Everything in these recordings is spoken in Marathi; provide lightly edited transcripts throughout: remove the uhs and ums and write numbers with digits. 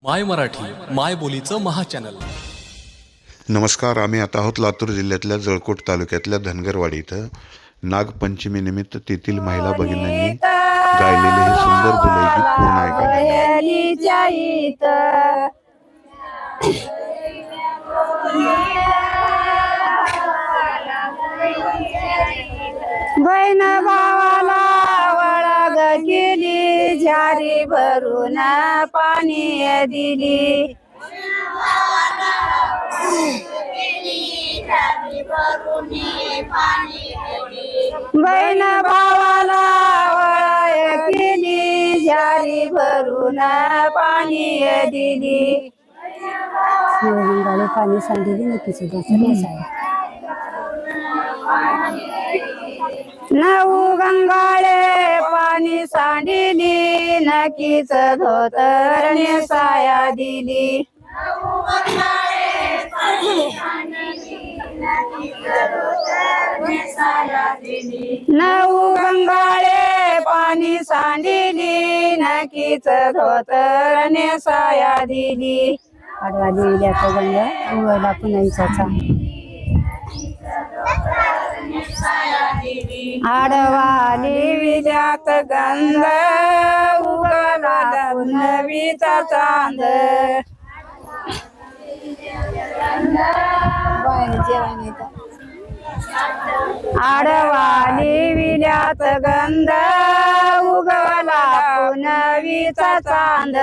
माय मराठी माय बोलीचं महाचॅनल। नमस्कार, आम्ही आता आहोत लातूर जिल्ह्यातल्या जळकोट तालुक्यातल्या धनगरवाडी इथं। नागपंचमीनिमित्त तेथील महिला भगिनींनी गायलेले हे सुंदर बुलई गीत पूर्ण ऐका। बहीण भावाला वळग केली, झारी भरून पाणी दिली। बहीण भावाला वळग केली, झारी भरून पाणी दिली। पाणी सांगितली नक्कीच नऊ गंगाळे पाणी सांडिली, नकीच धोतर नेसाया दिली। नऊ गंगाळे पाणी सांडिली, नकीच धोतर नेसाया दिली। आडवा देवीच्या गंगा उगवला पुन्हा आडवाली विजात गंध उगला नवीचा चांद। आडवाली विजात गंध उगवला नवीचा चांद।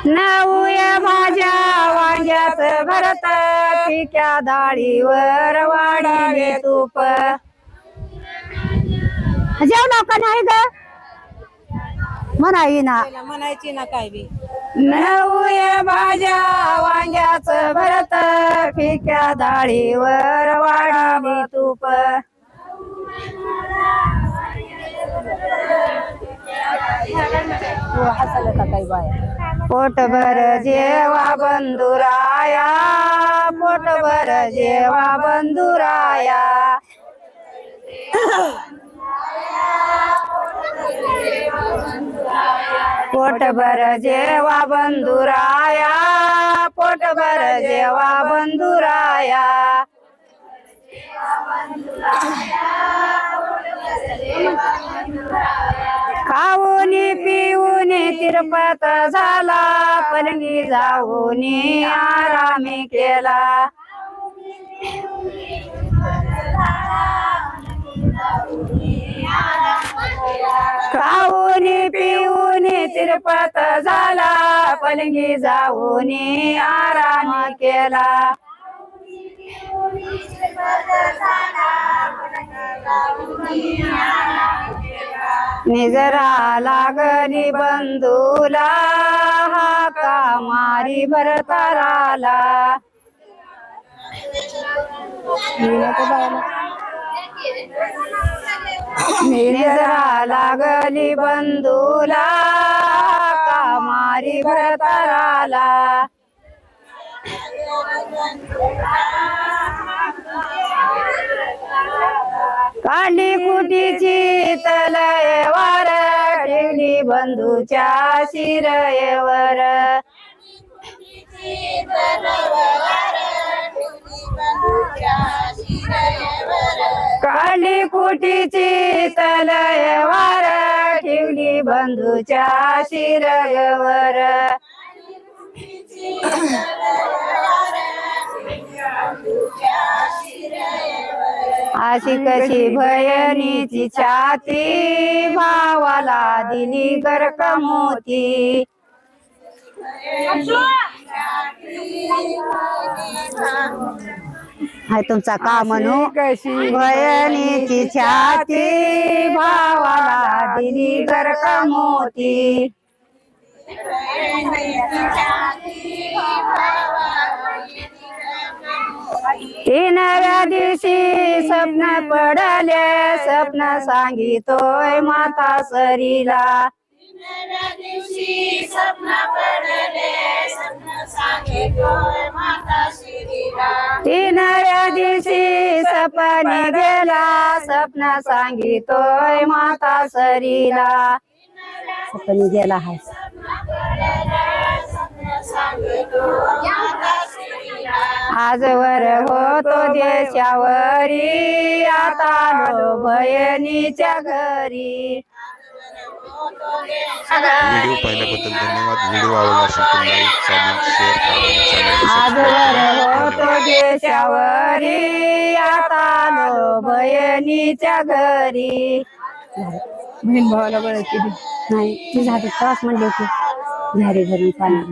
नवया भाज्या वांग्यात भरत, पिक्या डाळीवर वाढावे तूप। जेवला का नाही ग म्हणाई ना, म्हणायची ना काय बी। नवया भाज्या वांग्यात भरत, पिक्या डाळीवर वाढावे तूप। पोटभर जेवा बंधुराया, पोटभर जेवा बंधुराया। पोटभर जेवा बंधुराया, पोटभर जेवा बंधुराया। खाऊनी पिऊनी तिरपत झाला, पलंगी जाऊनी आरामी केला। खाऊनी पिऊनी तिरपत झाला, पलंगी जाऊनी आराम केला। निजरा लागली बंधूला, हाका मारी भरताराला। निजरा लागली बंधूला, हाका मारी भरताराला। काढली कुटीची तलवार, ठेवली बंधूच्या शिरयेवर। काढली कुटीची तलवार, ठेवली बंधूच्या शिरयेवर। अशी कशी बहिणीची छाती, भावाला दिली गरक मोती। हाय तुमचा का म्हणू, कशी बहिणीची छाती, भावाला दिली गरक मोती। तीनव्या दिवशी स्वप्न पडले, स्वप्न सांगितोय माता सरीला। ती नव्या दिवशी सपनी गेला स्वप्न सांगितोय माता सरीला सपनी गेला हाय आजवर होतो देशावरी आता आलो बहिणीच्या घरी व्हिडिओ पाहिल्याबद्दल धन्यवाद. व्हिडिओ आवडला असेल तर लाईक, कमेंट, शेअर करा. आजवर होतो देशावरी आता आलो बहिणीच्या घरी बहीण भावाला बरं केली नाही ती झाली त्रास म्हणले की झाडे घरून पाणी